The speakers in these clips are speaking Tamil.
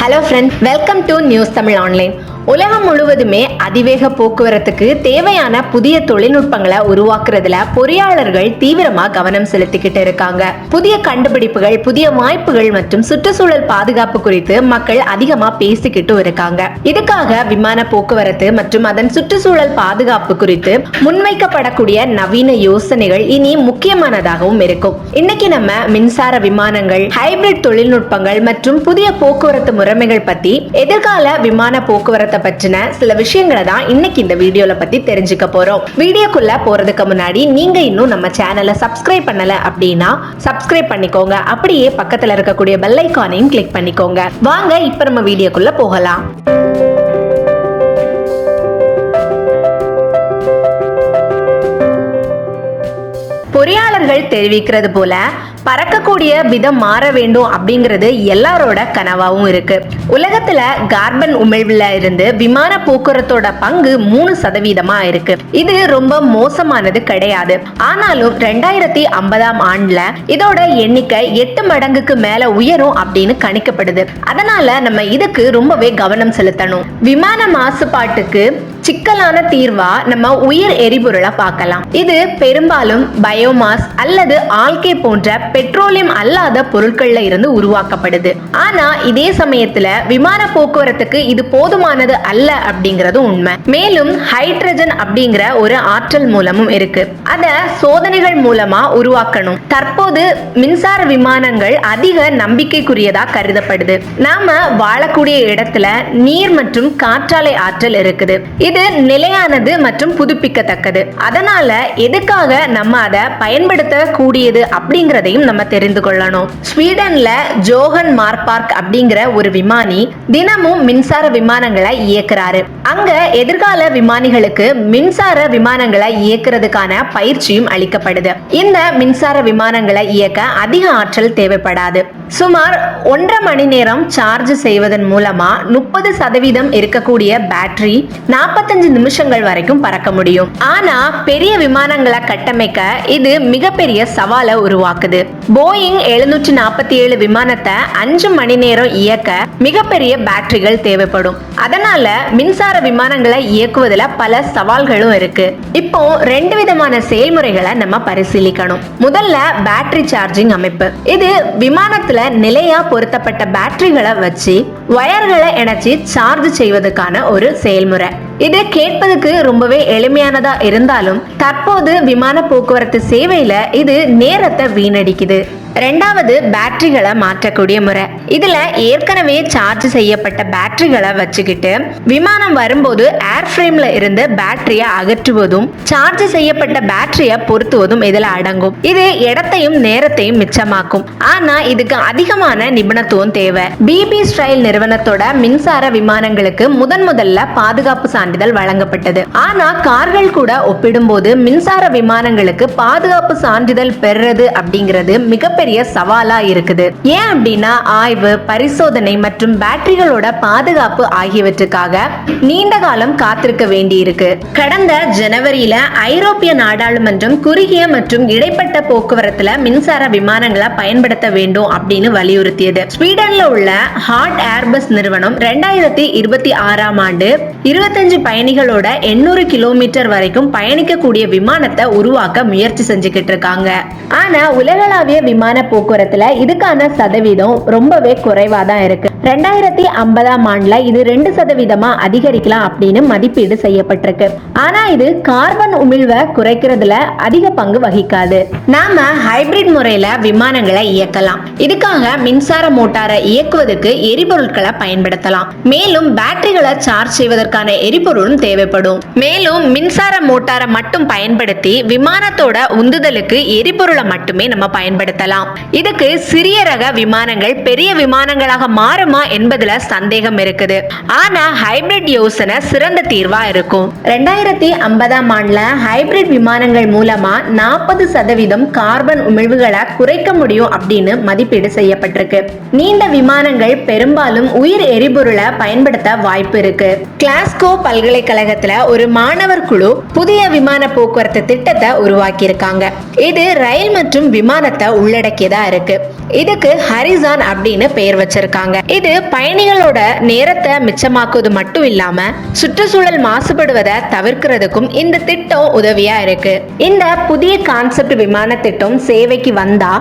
Hello friends, welcome to news Tamil online. உலகம் முழுவதுமே அதிவேக போக்குவரத்துக்கு தேவையான புதிய தொழில்நுட்பங்களை உருவாக்குறதுல பொறியாளர்கள் தீவிரமா கவனம் செலுத்திக்கிட்டு இருக்காங்க. புதிய கண்டுபிடிப்புகள், புதிய வாய்ப்புகள் மற்றும் சுற்றுச்சூழல் பாதுகாப்பு குறித்து மக்கள் அதிகமா பேசிக்கிட்டு இருக்காங்க. இதுக்காக விமான போக்குவரத்து மற்றும் அதன் சுற்றுச்சூழல் பாதுகாப்பு குறித்து முன்வைக்கப்படக்கூடிய நவீன யோசனைகள் இனி முக்கியமானதாகவும் இருக்கும். இன்னைக்கு நம்ம மின்சார விமானங்கள், ஹைபிரிட் தொழில்நுட்பங்கள் மற்றும் புதிய போக்குவரத்து முறைமைகள் பத்தி, எதிர்கால விமான போக்குவரத்து பற்றின சில விஷயங்களை தான் இன்னைக்கு இந்த வீடியோல பத்தி தெரிஞ்சுக்க போறோம். வீடியோக்குள்ள போறதுக்கு முன்னாடி நீங்க இன்னும் நம்ம சேனலை சப்ஸ்கிரைப் பண்ணல அப்படின்னா சப்ஸ்கிரைப் பண்ணிக்கோங்க. அப்படியே பக்கத்துல இருக்கக்கூடிய பெல் ஐகானையும் கிளிக் பண்ணிக்கோங்க. வாங்க இப்ப நம்ம வீடியோக்குள்ள போகலாம். பொறியாளர்கள் தெரிவிக்கிறது போல பறக்கக்கூடிய விதம் மாற வேண்டும் அப்படிங்கிறது எல்லாரோட கனவாவும் இருக்கு. உலகத்துல கார்பன் உமிழ்வுல இருந்து விமான போக்குவரத்தோட பங்கு 3% இருக்கு. இது ரொம்ப மோசமானது கிடையாது. ஆனாலும் 2050 ஆண்டுல இதோட எண்ணிக்கை 8 மடங்குக்கு மேல உயரும் அப்படின்னு கணிக்கப்படுது. அதனால நம்ம இதுக்கு ரொம்பவே கவனம் செலுத்தணும். விமான மாசுபாட்டுக்கு சிக்கலான தீர்வா நம்ம உயிர் எரிபொருளை பார்க்கலாம். இது பெரும்பாலும் பயோமாஸ் அல்லது ஆல்கே போன்ற பெட்ரோலியம் அல்லாத பொருட்கள்ல இருந்து உருவாக்கப்படுது. ஆனா இதே சமயத்துல விமான போக்குவரத்துக்கு இது போதுமானது அல்ல அப்படிங்கிறது உண்மை. மேலும் ஹைட்ரஜன் அப்படிங்கிற ஒரு ஆற்றல் மூலமும் இருக்கு. அத சோதனைகள் மூலமா உருவாக்கணும். தற்போது மின்சார விமானங்கள் அதிக நம்பிக்கைக்குரியதா கருதப்படுது. நாம வாழக்கூடிய இடத்துல நீர் மற்றும் காற்றாலை ஆற்றல் இருக்குது. இது நிலையானது மற்றும் புதுப்பிக்கத்தக்கது. அதனால எதுக்காக நம்ம அதை பயன்படுத்த கூடியது அப்படிங்கறதையும் நம்ம தெரிந்து கொள்ளணும். ஸ்வீடன்ல ஜோஹன் மார்பார்க் அப்படிங்கிற ஒரு விமானி தினமும் மின்சார விமானங்களை இயக்குறாரு. அங்க எதிர்கால விமானிகளுக்கு மின்சார விமானங்களை இயக்குறதுக்கான பயிற்சியும் அளிக்கப்படுது. இந்த மின்சார விமானங்களை இயக்க அதிக ஆற்றல் தேவைப்படாது. சுமார் 1.5 மணி நேரம் சார்ஜ் செய்வதன் மூலமா 30% இருக்கக்கூடிய பேட்டரி 45 நிமிஷங்கள் வரைக்கும் பறக்க முடியும். ஆனா பெரிய விமானங்களை கட்டமைக்க இது மிகப்பெரிய சவாலை உருவாக்குது. போயிங் 747 விமானத்தை 5 மணி நேரம் இயக்க மிகப்பெரிய பேட்டரிகள் தேவைப்படும். அதனால மின்சார விமானங்களை இயக்குவதில் பல சவால்களும் இருக்கு. இப்போ 2 விதமான செயல்முறைகளை நம்ம பரிசீலிக்கணும். முதல்ல பேட்டரி சார்ஜிங் அமைப்பு. இது விமானத்துல நிலையா பொருத்தப்பட்ட பேட்டரிகளை வச்சு வயர்களை இணைச்சி சார்ஜ் செய்வதற்கான ஒரு செயல்முறை. இது கேட்பதுக்கு ரொம்பவே எளிமையானதா இருந்தாலும் தற்போது விமான போக்குவரத்து சேவையில இது நேரத்தை வீணடிக்குது. ரெண்டாவது, பேட்டரிகளை மாற்றக்கூடிய முறை. இதுல ஏற்கனவே சார்ஜ் செய்யப்பட்ட பேட்டரிகளை வச்சுக்கிட்டு விமானம் வரும்போது ஏர் ஃப்ரேம்ல இருந்து பேட்டரியை அகற்றுவதும் சார்ஜ் செய்யப்பட்ட பேட்டரியை பொருத்துவதும் இதுல அடங்கும். இது இடத்தையும் நேரத்தையும் மிச்சமாக்கும். ஆனா இதுக்கு அதிகமான நிபுணத்துவம் தேவை. பிபி ஸ்டைல் நிறுவனத்தோட மின்சார விமானங்களுக்கு முதல்ல பாதுகாப்பு சான்றிதழ் வழங்கப்பட்டது. ஆனா கார்கள் கூட ஒப்பிடும்போது மின்சார விமானங்களுக்கு பாதுகாப்பு சான்றிதழ் பெறுறது அப்படிங்கிறது மிகப்பெரிய சவாலா இருக்குது. ஏன் அப்படின்னா ஆய்வு, பரிசோதனை மற்றும் பேட்டரிகளோட பாதுகாப்பு ஆகியவற்றுக்காக நீண்ட காலம் காத்திருக்க வேண்டி இருக்கு. கடந்த ஜனவரியில ஐரோப்பிய நாடாளுமன்றம் குறுகிய மற்றும் இடைப்பட்ட போக்குவரத்துல மின்சார விமானங்களை பயன்படுத்த வேண்டும் அப்படின்னு வலியுறுத்தியது. ஸ்வீடன்ல உள்ள ஹாட் ஏர்பஸ் நிறுவனம் 2026 ஆண்டு 25 பயணிகளோட 800 கிலோமீட்டர் வரைக்கும் பயணிக்கக்கூடிய விமானத்தை உருவாக்க முயற்சி செஞ்சுக்கிட்டு இருக்காங்க. ஆனா உலகளாவிய விமான போக்குவரத்துல இதுக்கான சதவீதம் ரொம்பவே குறைவா தான் இருக்கு. 2050 ஆண்டுல இது 2% அதிகரிக்கலாம் அப்படின்னு மதிப்பீடு செய்யப்பட்டிருக்கு. ஆனா இது கார்பன் உமிழ்வை குறைக்கிறதுல அதிக பங்கு வகிக்காது. நாம ஹைபிரிட் முறையில விமானங்களை இயக்கலாம். இதுக்காக மின்சார மோட்டாரை இயக்குவதற்கு எரிபொருட்களை பயன்படுத்தலாம். மேலும் பேட்டரிகளை சார்ஜ் செய்வதற்கான எரிபொருளும் தேவைப்படும். மேலும் மின்சார மோட்டாரை மட்டும் பயன்படுத்தி விமானத்தோட உந்துதலுக்கு எரிபொருளை மட்டுமே நம்ம பயன்படுத்தலாம். இதுக்கு சிறிய ரக விமானங்கள் பெரிய விமானங்களாக மாறுமா என்பதுல சந்தேகம் இருக்குது. ஆனா ஹைபிரிட் யோசனை சிறந்த தீர்வா இருக்கும். 2050 ஆண்டுல ஹைபிரிட் விமானங்கள் மூலமா 40% கார்பன் உமிழ்வுகளை குறைக்க முடியும் அப்படின்னு மதிப்பீடு செய்யப்பட்டிருக்கு. நீண்ட விமானங்கள் பெரும்பாலும் உயிர் எரிபொருளை பயன்படுத்த வாய்ப்பு இருக்கு. கிளாஸ்கோ பல்கலைக்கழகத்துல ஒரு மாணவர் குழு புதிய விமான போக்குவரத்து திட்டத்தை உருவாக்கி இருக்காங்க. இது ரயில் மற்றும் விமானத்தை உள்ளடக்கியதா இருக்கு. இதுக்கு ஹரிசான் அப்படின்னு பெயர் வச்சிருக்காங்க. இது பயணிகளோட நேரத்தை மிச்சமாக்குவது மட்டும் இல்லாம சுற்றுச்சூழல் மாசுபடுவதை தவிர்க்கிறதுக்கும் இந்த திட்டம் உதவியா இருக்கு. இந்த புதிய கான்செப்ட் விமான திட்டம் சேவைக்கு வந்தா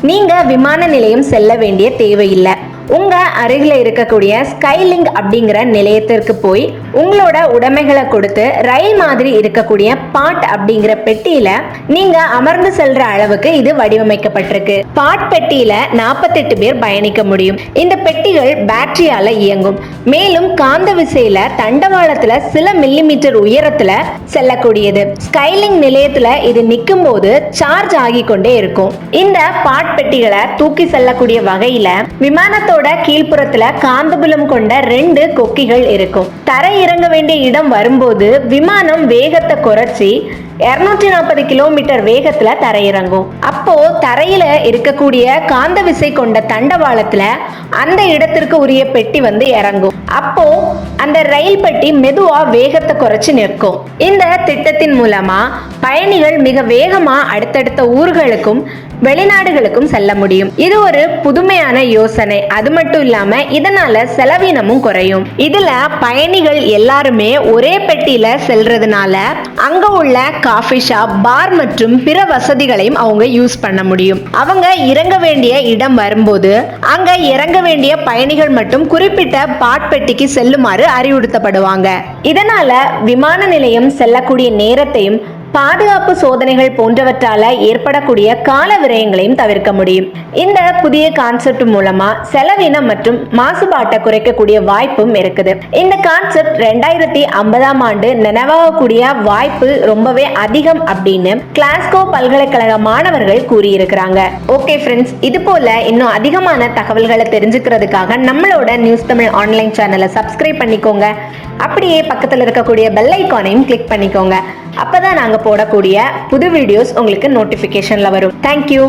நீங்க விமான நிலையம் செல்ல வேண்டிய தேவையில்லை. உங்க அருகில் இருக்கக்கூடிய ஸ்கைலிங்க் அப்படிங்கிற நிலையத்திற்கு போய் உங்களோட உடைமைகளை கொடுத்து ரயில் மாதிரி இருக்கக்கூடிய பாட் அப்படிங்கிற பெட்டியில நீங்க அமர்ந்து செல்ற அளவுக்கு இது வடிவமைக்கப்பட்டிருக்கு. பாட் பெட்டியில 48 பேர் பயணிக்க முடியும். இந்த பெட்டிகள் பேட்டரியால இயங்கும். மேலும் காந்த விசையில தண்டவாளத்துல சில மில்லிமீட்டர் உயரத்துல செல்லக்கூடியது. ஸ்கைலிங்க் நிலையத்துல இது நிற்கும் போது சார்ஜ் ஆகி கொண்டே இருக்கும். இந்த பாட் பெட்டிகளை தூக்கி செல்லக்கூடிய வகையில விமானத்தோட கீழ்ப்புறத்துல காந்தபுலம் கொண்ட 2 கொக்கிகள் இருக்கும். தரை இறங்க வேண்டிய இடம் வரும்போது விமானம் வேகத்தை குறைச்சி 240 கிலோமீட்டர் வேகத்துல தரையிறங்கும். அப்போ தரையில இருக்கக்கூடிய காந்த விசை கொண்ட தண்டவாளத்துல அந்த இடத்திற்கு உரிய பெட்டி வந்து இறங்கும். அப்போ அந்த ரயில் பெட்டி மெதுவா வேகத்தை குறைச்சு நிற்கும். இந்த திட்டத்தின் மூலமா பயணிகள் மிக வேகமா அடுத்தடுத்த ஊர்களுக்கும் வெளிநாடுகளுக்கும் செல்ல முடியும். இது ஒரு புதுமையான யோசனை. அது மட்டும் இல்லாம இதனால செலவினமும் குறையும். இதுல பயணிகள் எல்லாருமே ஒரே பெட்டியில செல்றதுனால அங்க உள்ள காஃபி ஷாப், பார் மற்றும் பிற வசதிகளையும் அவங்க யூஸ் பண்ண முடியும். அவங்க இறங்க வேண்டிய இடம் வரும்போது அங்க இறங்க வேண்டிய பயணிகள் மட்டும் குறிப்பிட்ட பாட் பெட்டிக்கு செல்லுமாறு அறிவுறுத்தப்படுவாங்க. இதனால விமான நிலையம் செல்லக்கூடிய நேரத்தையும் பாதுகாப்பு சோதனைகள் போன்றவற்றால ஏற்படக்கூடிய கால விரயங்களையும் தவிர்க்க முடியும். இந்த புதிய கான்செப்ட் மூலமா செலவினம் மற்றும் மாசுபாட்டை குறைக்கக்கூடிய வாய்ப்பும் இருக்குது. இந்த கான்செப்ட் 2050ஆம் ஆண்டு நினைவாகக்கூடிய வாய்ப்பு ரொம்பவே அதிகம் அப்படின்னு கிளாஸ்கோ பல்கலைக்கழக மாணவர்கள் கூறியிருக்கிறாங்க. ஓகே ஃப்ரெண்ட்ஸ், இது போல இன்னும் அதிகமான தகவல்களை தெரிஞ்சுக்கிறதுக்காக நம்மளோட நியூஸ் தமிழ் ஆன்லைன் சேனலை சப்ஸ்கிரைப் பண்ணிக்கோங்க. அப்படியே பக்கத்தில் இருக்கக்கூடிய பெல் ஐக்கானையும் கிளிக் பண்ணிக்கோங்க. அப்பதான் நாங்க போடக்கூடிய புது வீடியோஸ் உங்களுக்கு நோட்டிபிகேஷன்ல வரும். தேங்க்யூ.